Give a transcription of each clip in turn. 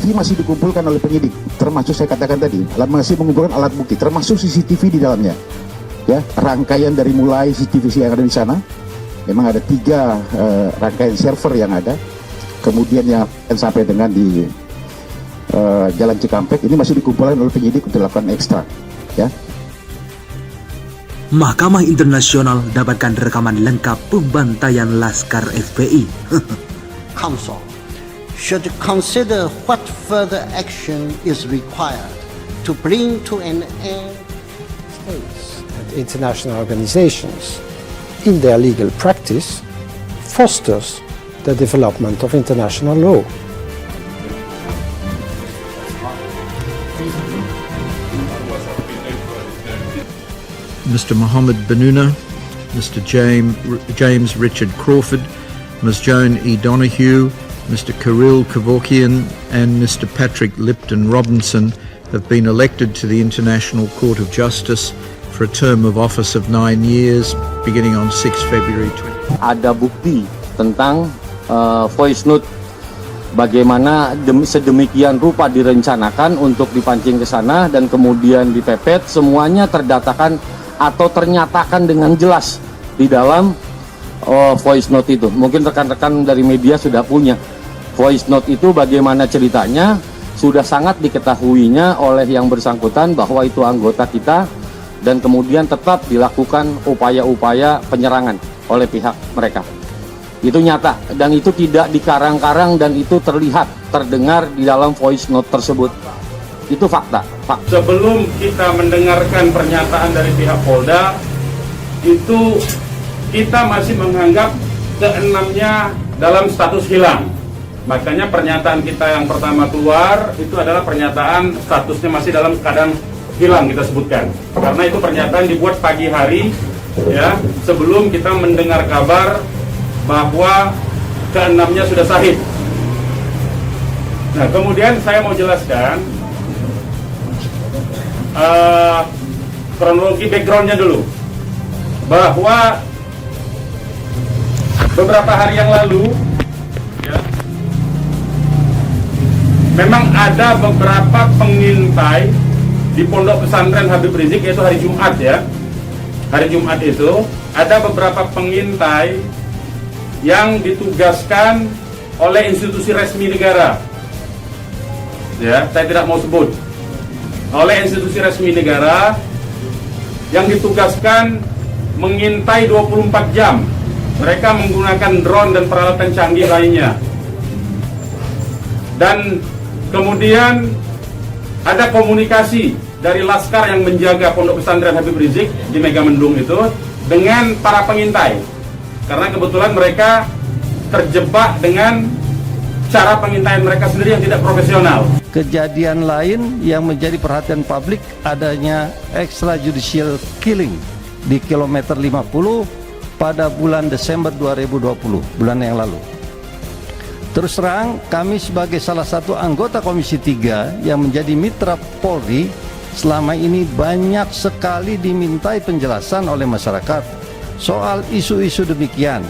bukti masih dikumpulkan oleh penyidik, termasuk saya katakan tadi, masih mengumpulkan alat bukti, termasuk CCTV di dalamnya. Ya, rangkaian dari mulai CCTV yang ada di sana, memang ada 3 rangkaian server yang ada, kemudian yang sampai dengan di Jalan Cikampek, ini masih dikumpulkan oleh penyidik untuk dilakukan ekstrak. Ya. Mahkamah Internasional dapatkan rekaman lengkap pembantaian Laskar FPI. Council should consider what further action is required to bring to an end states and international organizations in their legal practice fosters the development of international law. Mr. Mohammed Benuna, Mr. James Richard Crawford, Ms. Joan E. Donoghue, Mr. Kirill Kevorkian and Mr. Patrick Lipton Robinson have been elected to the International Court of Justice for a term of office of 9 years beginning on 6 February 2020. Ada bukti tentang voice note bagaimana sedemikian rupa direncanakan untuk dipancing ke sana dan kemudian dipepet, semuanya terdatakan atau ternyatakan dengan jelas di dalam voice note itu. Mungkin rekan-rekan dari media sudah punya voice note itu, bagaimana ceritanya sudah sangat diketahuinya oleh yang bersangkutan bahwa itu anggota kita, dan kemudian tetap dilakukan upaya-upaya penyerangan oleh pihak mereka. Itu nyata dan itu tidak dikarang-karang dan itu terlihat, terdengar di dalam voice note tersebut. Itu fakta. Sebelum kita mendengarkan pernyataan dari pihak Polda, itu kita masih menganggap keenamnya dalam status hilang. Makanya pernyataan kita yang pertama keluar itu adalah pernyataan statusnya masih dalam keadaan hilang, kita sebutkan. Karena itu pernyataan dibuat pagi hari, ya, sebelum kita mendengar kabar bahwa keenamnya sudah syahid. Nah, kemudian saya mau jelaskan kronologi backgroundnya dulu, bahwa beberapa hari yang lalu, ya, memang ada beberapa pengintai di Pondok Pesantren Habib Rizik, yaitu hari Jumat, ya. Hari Jumat itu ada beberapa pengintai yang ditugaskan oleh institusi resmi negara. Ya, saya tidak mau sebut. Oleh institusi resmi negara yang ditugaskan mengintai 24 jam. Mereka menggunakan drone dan peralatan canggih lainnya. Dan kemudian ada komunikasi dari Laskar yang menjaga Pondok Pesantren Habib Rizik di Megamendung itu dengan para pengintai. Karena kebetulan mereka terjebak dengan cara pengintaian mereka sendiri yang tidak profesional. Kejadian lain yang menjadi perhatian publik adanya extrajudicial killing di kilometer 50 pada bulan Desember 2020, bulan yang lalu. Terus terang, kami sebagai salah satu anggota Komisi 3 yang menjadi mitra Polri selama ini banyak sekali dimintai penjelasan oleh masyarakat soal isu-isu demikian.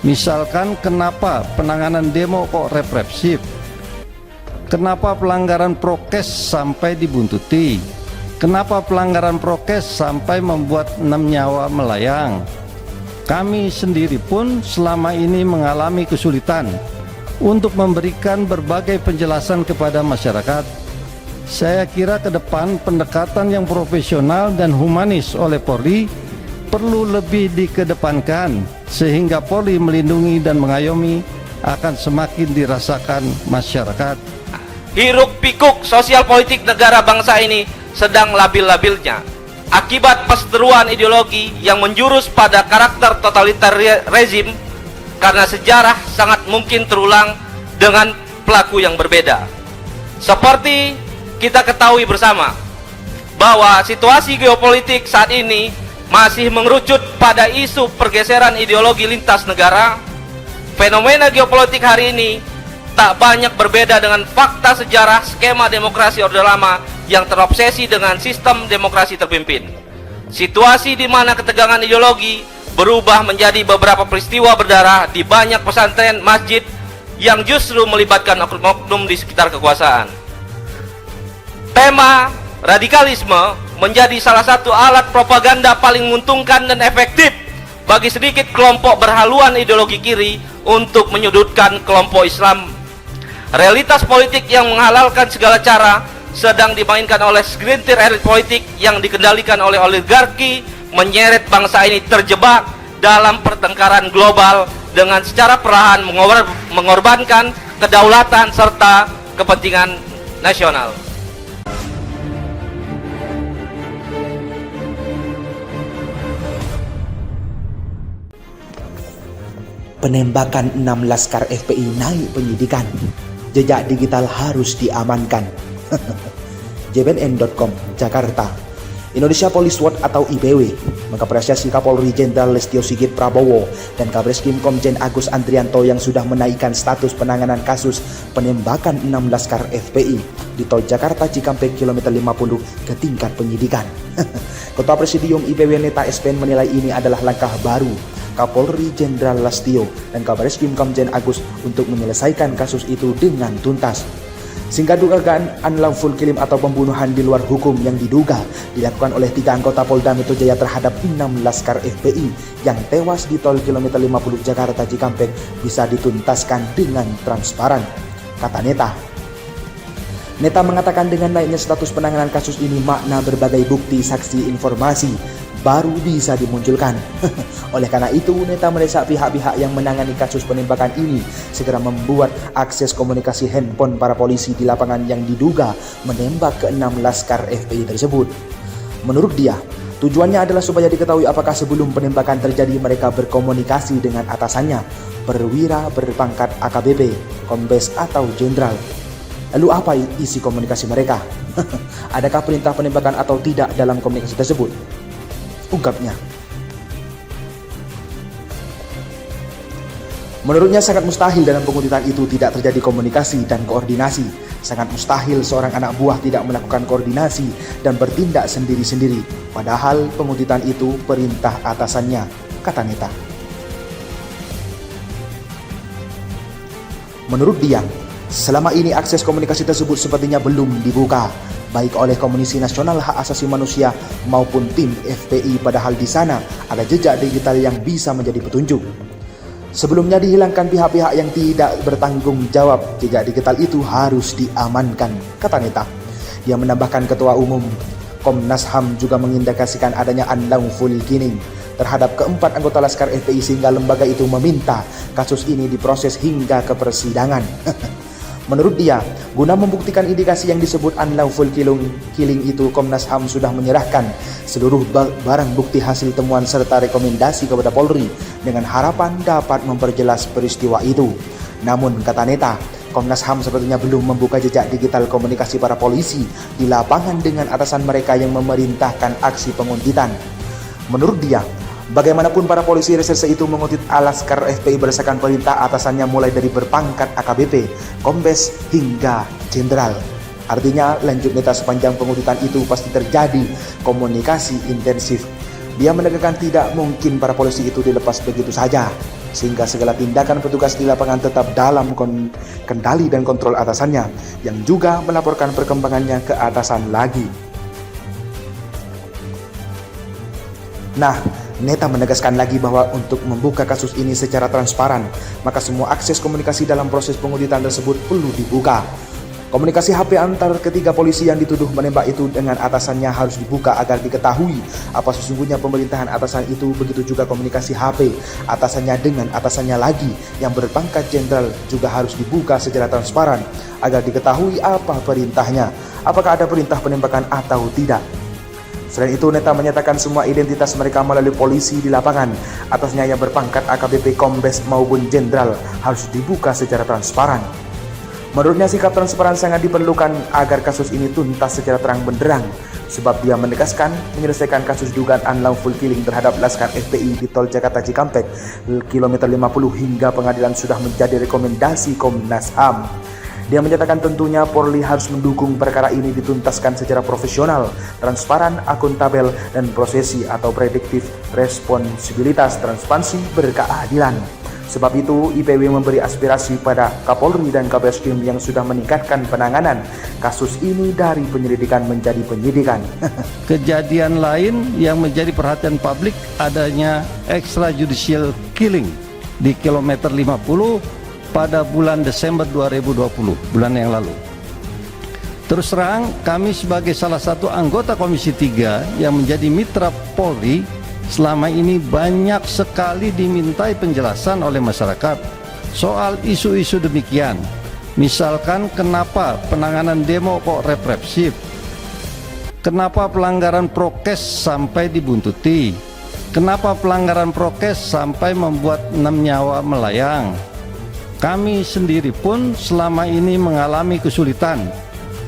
Misalkan kenapa penanganan demo kok represif? Kenapa pelanggaran prokes sampai dibuntuti? Kenapa pelanggaran prokes sampai membuat 6 nyawa melayang? Kami sendiri pun selama ini mengalami kesulitan untuk memberikan berbagai penjelasan kepada masyarakat. Saya kira ke depan pendekatan yang profesional dan humanis oleh Polri perlu lebih dikedepankan sehingga Polri melindungi dan mengayomi akan semakin dirasakan masyarakat. Hiruk pikuk sosial politik negara bangsa ini sedang labil-labilnya akibat perseteruan ideologi yang menjurus pada karakter totaliter rezim, karena sejarah sangat mungkin terulang dengan pelaku yang berbeda. Seperti kita ketahui bersama bahwa situasi geopolitik saat ini masih mengerucut pada isu pergeseran ideologi lintas negara. Fenomena geopolitik hari ini tak banyak berbeda dengan fakta sejarah skema demokrasi Orde Lama yang terobsesi dengan sistem demokrasi terpimpin. Situasi di mana ketegangan ideologi berubah menjadi beberapa peristiwa berdarah di banyak pesantren, masjid, yang justru melibatkan oknum-oknum di sekitar kekuasaan. Tema radikalisme menjadi salah satu alat propaganda paling menguntungkan dan efektif bagi sedikit kelompok berhaluan ideologi kiri untuk menyudutkan kelompok Islam. Realitas politik yang menghalalkan segala cara sedang dimainkan oleh segelintir elit politik yang dikendalikan oleh oligarki, menyeret bangsa ini terjebak dalam pertengkaran global dengan secara perlahan mengorbankan kedaulatan serta kepentingan nasional. Penembakan 6 laskar FPI naik penyidikan. Jejak digital harus diamankan. JBNN.com, Jakarta. Indonesia Police Watch atau IPW mengapresiasi Kapolri Jenderal Listio Sigit Prabowo dan Kabreskrim Komjen Agus Andrianto yang sudah menaikkan status penanganan kasus penembakan 6 laskar FPI di tol Jakarta Cikampek kilometer 50 ke tingkat penyidikan. Ketua Presidium IPW Neta Espen menilai ini adalah langkah baru Kapolri Jenderal Listio dan Kabreskrim Komjen Agus untuk menyelesaikan kasus itu dengan tuntas. Sehingga dugaan unlawful killing atau pembunuhan di luar hukum yang diduga dilakukan oleh 3 anggota Polda Metro Jaya terhadap 6 laskar FPI yang tewas di tol kilometer 50 Jakarta Cikampek bisa dituntaskan dengan transparan, kata Neta. Neta mengatakan dengan naiknya status penanganan kasus ini makna berbagai bukti, saksi, informasi baru bisa dimunculkan. Oleh karena itu, Neta mendesak pihak-pihak yang menangani kasus penembakan ini segera membuat akses komunikasi handphone para polisi di lapangan yang diduga menembak ke-6 laskar FPI tersebut. Menurut dia, tujuannya adalah supaya diketahui apakah sebelum penembakan terjadi mereka berkomunikasi dengan atasannya, perwira berpangkat AKBP, Kombes atau Jenderal. Lalu apa isi komunikasi mereka? Adakah perintah penembakan atau tidak dalam komunikasi tersebut? Ungkapnya. Menurutnya sangat mustahil dalam penguntitan itu tidak terjadi komunikasi dan koordinasi. Sangat mustahil seorang anak buah tidak melakukan koordinasi dan bertindak sendiri-sendiri. Padahal penguntitan itu perintah atasannya, kata Neta. Menurut dia, selama ini akses komunikasi tersebut sepertinya belum dibuka, baik oleh Komisi Nasional Hak Asasi Manusia maupun tim FPI, padahal di sana ada jejak digital yang bisa menjadi petunjuk. Sebelumnya dihilangkan pihak-pihak yang tidak bertanggung jawab, jejak digital itu harus diamankan, kata Neta. Dia menambahkan Ketua Umum Komnas HAM juga mengindikasikan adanya unlawful killing terhadap keempat anggota Laskar FPI sehingga lembaga itu meminta kasus ini diproses hingga ke persidangan. Menurut dia, guna membuktikan indikasi yang disebut unlawful killing itu, Komnas HAM sudah menyerahkan seluruh barang bukti hasil temuan serta rekomendasi kepada Polri dengan harapan dapat memperjelas peristiwa itu. Namun, kata Neta, Komnas HAM sepertinya belum membuka jejak digital komunikasi para polisi di lapangan dengan atasan mereka yang memerintahkan aksi penguntitan. Menurut dia, bagaimanapun para polisi reserse itu menguntit Laskar FPI berdasarkan perintah atasannya mulai dari berpangkat AKBP, Kombes hingga Jenderal. Artinya lanjut Neta sepanjang penguntitan itu pasti terjadi komunikasi intensif. Dia menekankan tidak mungkin para polisi itu dilepas begitu saja, sehingga segala tindakan petugas di lapangan tetap dalam kendali dan kontrol atasannya, yang juga melaporkan perkembangannya ke atasan lagi. Nah, Neta menegaskan lagi bahwa untuk membuka kasus ini secara transparan, maka semua akses komunikasi dalam proses penguntitan tersebut perlu dibuka. Komunikasi HP antar ketiga polisi yang dituduh menembak itu dengan atasannya harus dibuka agar diketahui apa sesungguhnya pemerintahan atasan itu. Begitu juga komunikasi HP atasannya dengan atasannya lagi yang berpangkat jenderal juga harus dibuka secara transparan agar diketahui apa perintahnya, apakah ada perintah penembakan atau tidak. Selain itu, Neta menyatakan semua identitas mereka melalui polisi di lapangan, atasnya yang berpangkat AKBP, Kombes maupun Jenderal harus dibuka secara transparan. Menurutnya sikap transparan sangat diperlukan agar kasus ini tuntas secara terang benderang, sebab dia menegaskan menyelesaikan kasus dugaan unlawful killing terhadap Laskar FPI di tol Jakarta Cikampek kilometer 50 hingga pengadilan sudah menjadi rekomendasi Komnas HAM. Dia menyatakan tentunya Polri harus mendukung perkara ini dituntaskan secara profesional, transparan, akuntabel, dan prosesi atau prediktif responsibilitas transparansi berkeadilan. Sebab itu, IPW memberi aspirasi pada Kapolri dan Kabeskrim yang sudah meningkatkan penanganan kasus ini dari penyelidikan menjadi penyidikan. Kejadian lain yang menjadi perhatian publik adanya extrajudicial killing di kilometer 50 pada bulan Desember 2020, bulan yang lalu. Terus terang, kami sebagai salah satu anggota Komisi 3 yang menjadi mitra Polri selama ini banyak sekali dimintai penjelasan oleh masyarakat soal isu-isu demikian. Misalkan kenapa penanganan demo kok represif? Kenapa pelanggaran prokes sampai dibuntuti? Kenapa pelanggaran prokes sampai membuat 6 nyawa melayang? Kami sendiri pun selama ini mengalami kesulitan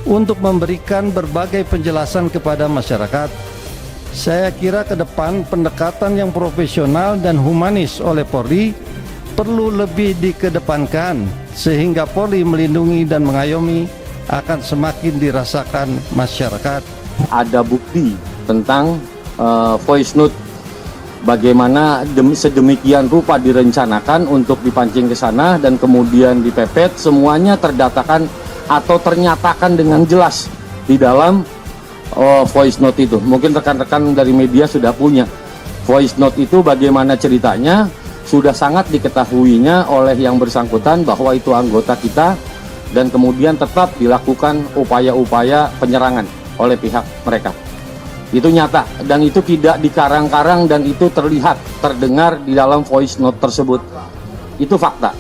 untuk memberikan berbagai penjelasan kepada masyarakat. Saya kira ke depan pendekatan yang profesional dan humanis oleh Polri perlu lebih dikedepankan sehingga Polri melindungi dan mengayomi akan semakin dirasakan masyarakat. Ada bukti tentang voice note bagaimana sedemikian rupa direncanakan untuk dipancing ke sana dan kemudian dipepet, semuanya terdatakan atau ternyatakan dengan jelas di dalam voice note itu. Mungkin rekan-rekan dari media sudah punya voice note itu, bagaimana ceritanya sudah sangat diketahuinya oleh yang bersangkutan bahwa itu anggota kita, dan kemudian tetap dilakukan upaya-upaya penyerangan oleh pihak mereka. Itu nyata dan itu tidak dikarang-karang dan itu terlihat, terdengar di dalam voice note tersebut. Itu fakta.